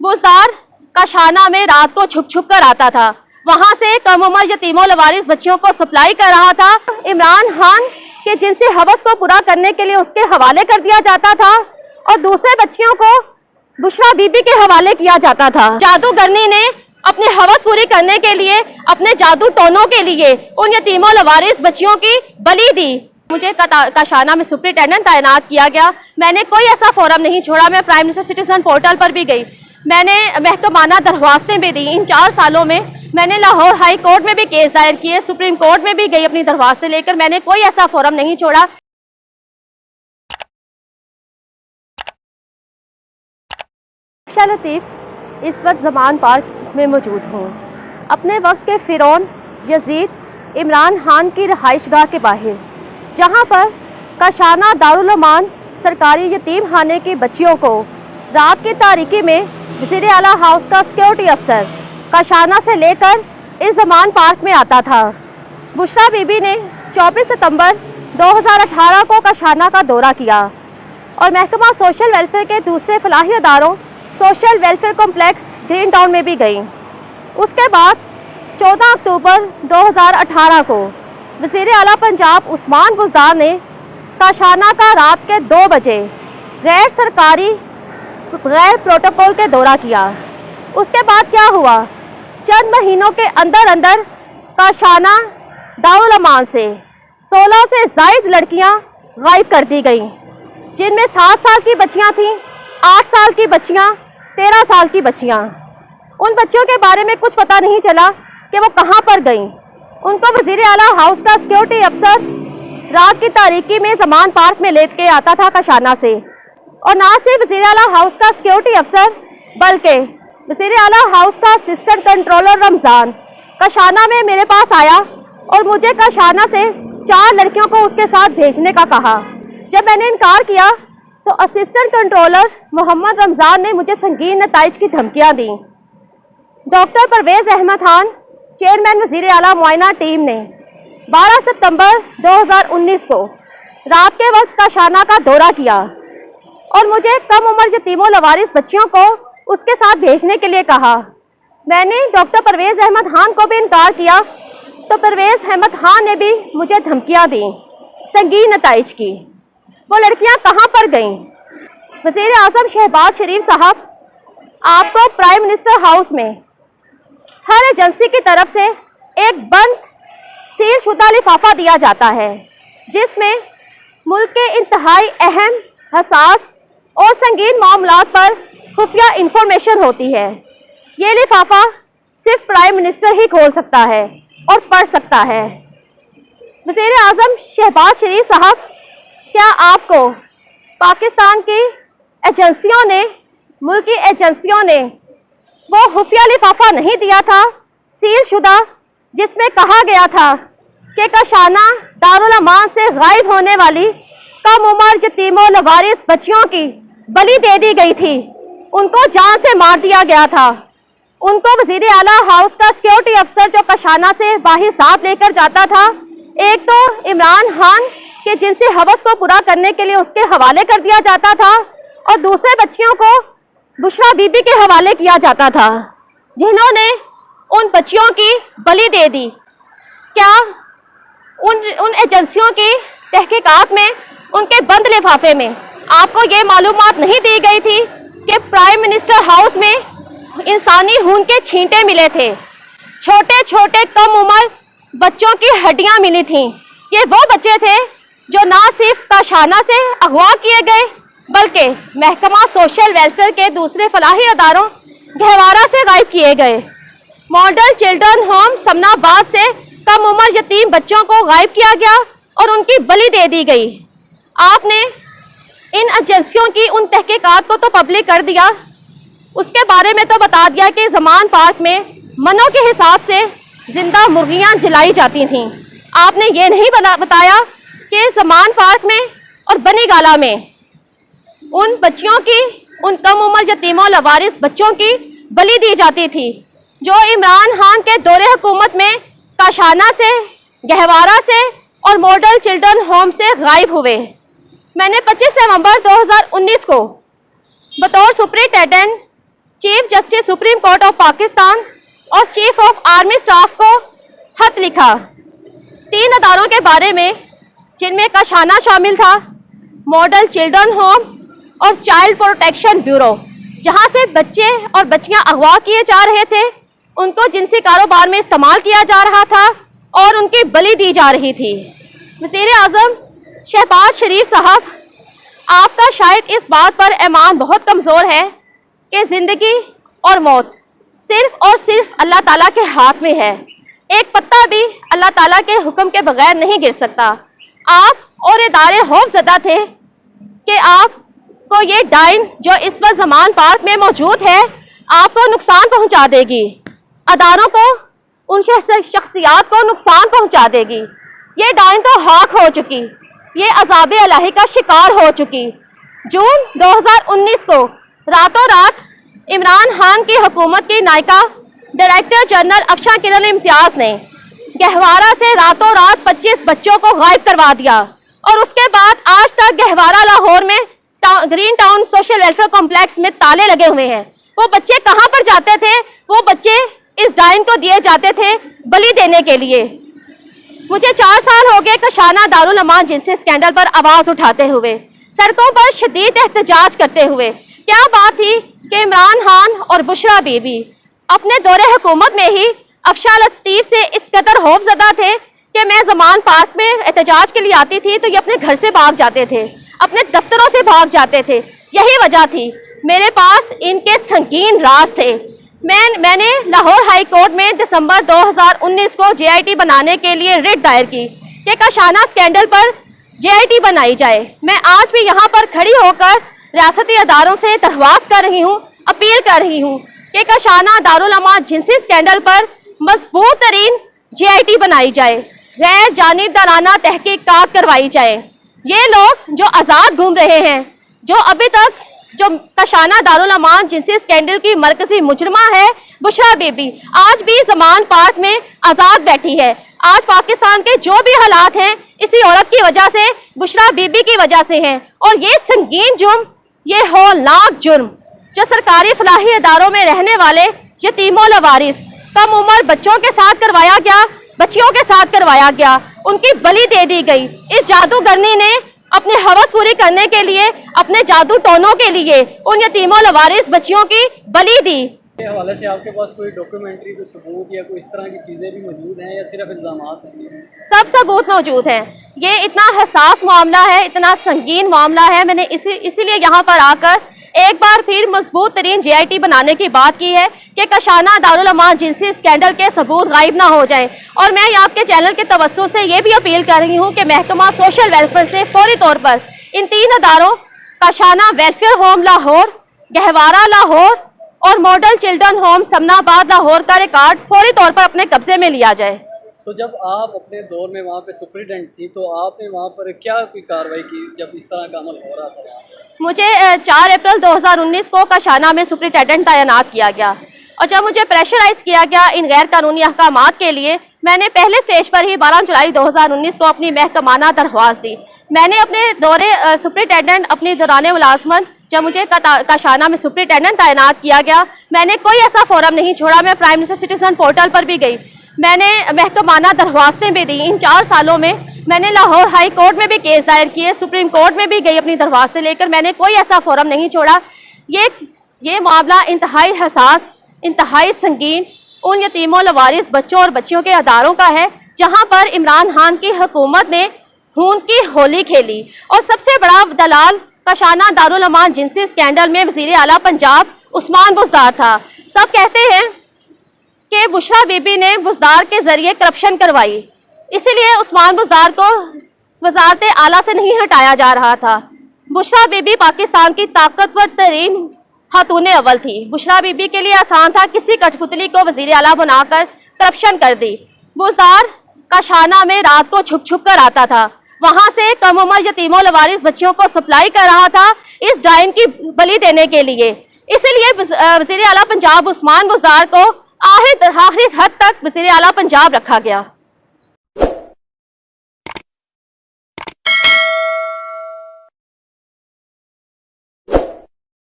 बुज़दार काशाना में रात को छुप छुप कर आता था। वहां से कम उम्र यतीमों लवारिस बच्चियों को सप्लाई कर रहा था। इमरान खान के जिनसी हवस को पूरा करने के लिए उसके हवाले कर दिया जाता था और दूसरे बच्चियों को बुशरा बीबी के हवाले किया जाता था। जादूगरनी ने अपनी हवस पूरी करने के लिए, अपने जादू टोनों के लिए उन यतीमों लवारिस बच्चियों की बलि दी। मुझे काशाना में सुपरिटेंडेंट तैनात किया गया। मैंने कोई ऐसा फोरम नहीं छोड़ा। मैं प्राइम मिनिस्टर सिटीजन पोर्टल पर भी गई, मैंने महकमाना दरख्वास्तें भी दी। इन 4 सालों में मैंने लाहौर हाई कोर्ट में भी केस दायर किए, सुप्रीम कोर्ट में भी गई अपनी दरख्वास्तें लेकर। मैंने कोई ऐसा फोरम नहीं छोड़ा। लतीफ इस वक्त ज़मान पार्क में मौजूद हूँ, अपने वक्त के फ़िरौन यजीद इमरान खान की रहाइशगाह के बाहर, जहाँ पर काशाना दारुल अमान सरकारी यतीम खाने की बच्चियों को रात की तारीकी में वज़ीर आला हाउस का सिक्योरिटी अफसर काशाना से लेकर इस ज़मान पार्क में आता था। बुशरा बीबी ने 24 सितंबर 2018 को काशाना का दौरा किया और महकमा सोशल वेलफेयर के दूसरे फलाही अदारों social welfare complex Green Town में भी गई। उसके बाद 14 अक्टूबर 2018 को वज़ीर आला पंजाब उस्मान बुज़दार ने काशाना का रात के 2 बजे गैर सरकारी गैर प्रोटोकॉल के दौरा किया। उसके बाद क्या हुआ, चंद महीनों के अंदर अंदर काशाना दारुल अमान से 16 से ज़ायद लड़कियां गायब कर दी गईं, जिनमें 7 साल की बच्चियां थीं, 8 साल की बच्चियां, 13 साल की बच्चियां। उन बच्चियों के बारे में कुछ पता नहीं चला कि वो कहां पर गईं। उनको वज़ीर आला हाउस का सिक्योरिटी अफसर रात की तारीकी में ज़मान पार्क में लेट के आता था काशाना से, और ना सिर्फ वज़ीर आला हाउस का सिक्योरिटी अफसर बल्कि वज़ीर आला हाउस का असिस्टेंट कंट्रोलर रमज़ान काशाना में मेरे पास आया और मुझे काशाना से 4 लड़कियों को उसके साथ भेजने का कहा। जब मैंने इनकार किया तो असिस्टेंट कंट्रोलर मोहम्मद रमज़ान ने मुझे संगीन नताइज की धमकियां दी। डॉक्टर परवेज़ अहमद खान, चेयरमैन वज़ीर आला मुआयना टीम ने 12 सितंबर 2019 को रात के वक्त काशाना का दौरा किया और मुझे कम उम्र यतीमों लवारिस बच्चियों को उसके साथ भेजने के लिए कहा। मैंने डॉक्टर परवेज़ अहमद खान को भी इनकार किया तो परवेज़ अहमद खान ने भी मुझे धमकियां दी संगीन नताइज की। वो लड़कियां कहां पर गईं? वज़ीर आज़म शहबाज शरीफ साहब, आपको प्राइम मिनिस्टर हाउस में हर एजेंसी की तरफ से एक बंद सील शुदा लिफाफा दिया जाता है, जिसमें मुल्क के इंतहाई अहम, हसास और संगीन मामलात पर खुफिया इंफॉर्मेशन होती है। ये लिफाफा सिर्फ प्राइम मिनिस्टर ही खोल सकता है और पढ़ सकता है। वज़ीर आज़म शहबाज शरीफ साहब, क्या आपको पाकिस्तान की एजेंसियों ने, मुल्की एजेंसियों ने वो खुफिया लिफाफा नहीं दिया था सील शुदा, जिसमें कहा गया था कि काशाना दारुल अमान से गायब होने वाली कम उम्र यतीमों लवारिस बच्चियों की बलि दे दी गई थी, उनको जान से मार दिया गया था। उनको वज़ीर आला हाउस का सिक्योरिटी अफसर जो काशाना से बाहर साथ लेकर जाता था, एक तो इमरान खान के जिनसी हवस को पूरा करने के लिए उसके हवाले कर दिया जाता था और दूसरे बच्चियों को बुशरा बीबी के हवाले किया जाता था, जिन्होंने उन बच्चियों की बलि दे दी। क्या उन एजेंसियों की तहकीकात में, उनके बंद लिफाफे में आपको ये मालूमात नहीं दी गई थी कि प्राइम मिनिस्टर हाउस में इंसानी खून के छींटे मिले थे, छोटे छोटे कम उम्र बच्चों की हड्डियां मिली थीं? ये वो बच्चे थे जो ना सिर्फ काशाना से अगवा किए गए बल्कि महकमा सोशल वेलफेयर के दूसरे फलाही अदारों गहवारा से गायब किए गए। मॉडल चिल्ड्रन होम समनाबाद से कम उम्र यतीम बच्चों को गायब किया गया और उनकी बलि दे दी गई। आपने इन एजेंसियों की उन तहकीकात को तो पब्लिक कर दिया, उसके बारे में तो बता दिया कि ज़मान पार्क में मनों के हिसाब से जिंदा मुर्गियां जलाई जाती थीं। आपने ये नहीं बताया कि ज़मान पार्क में और बनी गाला में उन बच्चियों की, उन कम उम्र यतीमों लवारिस बच्चों की बलि दी जाती थी, जो इमरान खान के दौरे हुकूमत में काशाना से, गहवारा से और मॉडल चिल्ड्रन होम से गायब हुए। मैंने 25 नवंबर 2019 को बतौर superintendent chief justice supreme court of Pakistan और चीफ ऑफ आर्मी स्टाफ को खत लिखा 3 अदारों के बारे में, जिनमें कशाना शामिल था, मॉडल चिल्ड्रन होम और चाइल्ड प्रोटेक्शन ब्यूरो, जहां से बच्चे और बच्चियां अगवा किए जा रहे थे, उनको जिनसी कारोबार में इस्तेमाल किया जा रहा था और उनकी बलि दी जा रही थी। वज़ीर आज़म शहबाज शरीफ साहब, आपका शायद इस बात पर ईमान बहुत कमज़ोर है कि ज़िंदगी और मौत सिर्फ़ और सिर्फ अल्लाह ताला के हाथ में है। एक पत्ता भी अल्लाह ताला के हुक्म के बगैर नहीं गिर सकता। आप और इदारे खौफज़दा थे कि आपको ये डाइन जो इस वक्त ज़मान पार्क में मौजूद है, आपको नुकसान पहुंचा देगी, अदारों को, उन शख्सियात को नुकसान पहुंचा देगी। ये डाइन तो हाक हो चुकी, ये अज़ाब इलाही का शिकार हो चुकी। जून 2019 को रातों रात इमरान खान की हुकूमत की नायका डायरेक्टर जनरल अफशान किरण इम्तियाज़ ने गहवारा से रातों रात 25 बच्चों को गायब करवा दिया और उसके बाद आज तक गहवारा लाहौर में green town social welfare complex में ताले लगे हुए हैं। वो बच्चे कहाँ पर जाते थे? वो बच्चे इस डाइन को दिए जाते थे बलि देने के लिए। मुझे 4 साल हो गए कशाना दारुल अमान जिनसी स्कैंडल पर आवाज़ उठाते हुए, सड़कों पर शदीद एहतजाज करते हुए। क्या बात थी कि इमरान खान और बुशरा बीबी अपने दौरे हुकूमत में ही अफशा लतीफ़ से इस कदर खौफज़दा थे कि मैं ज़मान पार्क में एहतजाज के लिए आती थी तो ये अपने घर से भाग जाते थे, अपने दफ्तरों से भाग जाते थे। यही वजह थी। मेरे पास इनके संगीन राज थे। मैंने लाहौर हाई कोर्ट में दिसंबर 2019 को JIT बनाने के लिए रिट दायर की कि कशाना स्कैंडल पर JIT बनाई जाए। मैं आज भी यहाँ पर खड़ी होकर रियासती अदारों से दरख्वास्त कर रही हूँ, अपील कर रही हूँ कि कशाना दारुल अमान जिनसी स्कैंडल पर मजबूत तरीन JIT बनाई जाए, गैर जानिबदाराना तहकीकात करवाई जाए। ये लोग जो आज़ाद घूम रहे हैं, जो अभी तक जो कशाना दारुल अमान जिनसी स्कैंडल की मरकजी मुजरमा है बुशरा बीबी, आज भी ज़मान पार्क में आज़ाद बैठी है। आज पाकिस्तान के जो भी हालात हैं इसी औरत की वजह से, बुशरा बीबी की वजह से हैं। और ये संगीन जुर्म, ये हौलनाक जुर्म जो सरकारी फलाही अदारों में रहने वाले यतीमों लवारिस कम उम्र बच्चों के साथ करवाया गया, बच्चियों के साथ करवाया गया, उनकी बलि दे दी गई। इस जादूगरनी ने अपने हवस पूरी करने के लिए, अपने जादू टोनों के लिए उन यतीमों लवारिस बच्चियों की बलि दी। के हवाले से आपके पास कोई डॉक्यूमेंट्री, कोई सबूत या कोई इस तरह की चीज़ें भी मौजूद हैं या सिर्फ इल्ज़ामात हैं? सब सबूत मौजूद हैं। ये इतना हसास मामला है, इतना संगीन मामला है। मैंने इसीलिए यहाँ पर आकर एक बार फिर मजबूत तरीन JIT बनाने की बात की है कि कशाना दारुल अमान जिनसी स्कैंडल के सबूत गायब ना हो जाएं। और मैं आपके चैनल के तवज्जो से ये भी अपील कर रही हूँ कि महकमा सोशल वेलफेयर से फौरी तौर पर इन 3 अदारों कशाना वेलफेयर होम लाहौर, गहवारा लाहौर और model children home Samanabad Lahore का रिकॉर्ड फौरी तौर पर अपने कब्जे में लिया जाए। तो जब आप अपने दौर में वहाँ पे सुप्रिटेंडेंट थी तो आपने वहाँ पर क्या कोई कार्रवाई की जब इस तरह का अमल हो रहा था? मुझे 4 अप्रैल 2019 को कशाना में सुप्रिटेंडेंट तैनात किया गया और जब मुझे प्रेशराइज किया गया इन गैर कानूनी अहकामात के लिए, मैंने पहले स्टेज पर ही 12 जुलाई 2019 को अपनी महकमाना दरख्वास्त दी। मैंने अपने दौरे सुप्रिटेंडेंट अपनी दौरान मुलाजमत जब मुझे कशाना में सुप्रिटेंडेंट तैनात किया गया, मैंने कोई ऐसा फोरम नहीं छोड़ा। मैं प्राइम मिनिस्टर सिटीजन पोर्टल पर भी गई, मैंने महकमाना दरख्वास्तें भी दी। इन 4 सालों में मैंने लाहौर हाई कोर्ट में भी केस दायर किए, सुप्रीम कोर्ट में भी गई अपनी दरख्वास्तें लेकर। मैंने कोई ऐसा फोरम नहीं छोड़ा। ये मामला इंतहाई हसास, इंतहाई संगीन उन यतीमों लवारिस बच्चों और बच्चियों के अदारों का है जहां पर इमरान खान की हुकूमत ने खून की होली खेली। और सबसे बड़ा दलाल कशाना दारुल अमान जिनसी स्कैंडल में वज़ीर आला पंजाब उस्मान बुज़दार था। सब कहते हैं कि बुशरा बीबी ने बुज़दार के जरिए करप्शन करवाई, इसीलिए उस्मान बुज़दार को वज़ारत आला से नहीं हटाया जा रहा था। बुशरा बीबी पाकिस्तान की ताकतवर तरीन खातून अव्वल थी। बुशरा बीबी के लिए आसान था किसी कठपुतली को वज़ीर आला बनाकर करप्शन कर दी। बुज़दार कशाना में रात को छुप छुप कर आता था, वहां से कम उम्र यतीमों लवारिस बच्चियों को सप्लाई कर रहा था इस डाइन की बलि देने के लिए। इसीलिए वज़ीर आला पंजाब उस्मान बुज़दार को आखिरी हद तक वज़ीर आला पंजाब रखा गया।